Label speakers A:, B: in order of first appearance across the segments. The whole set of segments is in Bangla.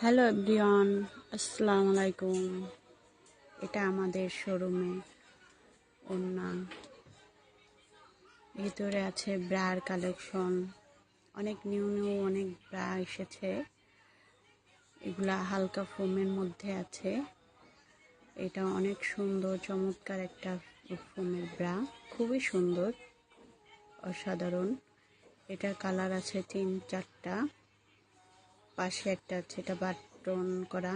A: হ্যালো এভরিওয়ান, আসসালামু আলাইকুম। এটা আমাদের শোরুমে ওড়না, ভিতরে আছে ব্রার কালেকশন। অনেক নিউ অনেক ব্রা এসেছে। এগুলা হালকা ফোমের মধ্যে আছে। এটা অনেক সুন্দর চমৎকার একটা ফোমের ব্রা, খুবই সুন্দর, অসাধারণ। এটার কালার আছে 3-4টা। পাশে একটা আছে, এটা বাটন করা।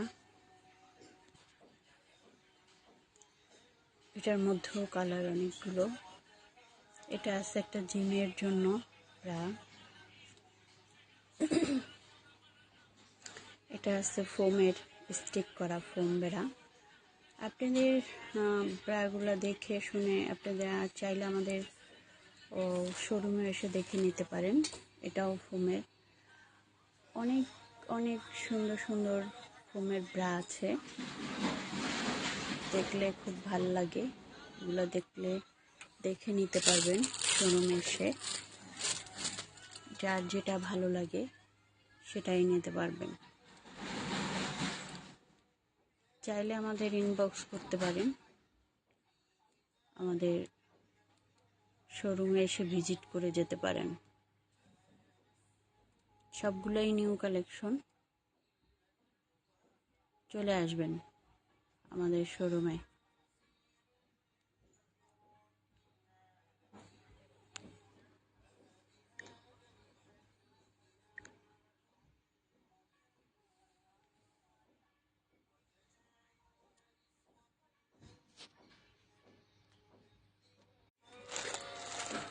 A: এটার মধ্যেও কালার অনেকগুলো। এটা আছে একটা জিমের জন্য ব্রা। এটা আছে ফোমের স্টিক করা ফোম ব্রা। আপনাদের ব্রাগুলো দেখে শুনে আপনারা চাইলে আমাদের শোরুমে এসে দেখে নিতে পারেন। এটাও ফোমের। অনেক অনেক সুন্দর সুন্দর ফোমের ব্রা আছে, দেখলে খুব ভালো লাগে। এগুলো দেখে নিতে পারবেন শোরুমে এসে। যার যেটা ভালো লাগে সেটাই নিতে পারবেন। চাইলে আমাদের ইনবক্স করতে পারেন, আমাদের শোরুমে এসে ভিজিট করে যেতে পারেন। সবগুলোই নিউ কালেকশন। চলে আসবেন আমাদের শোরুমে।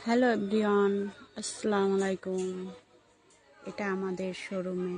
A: হ্যালো এভরিওয়ান, আসসালামু আলাইকুম। এটা আমাদের শোরুমে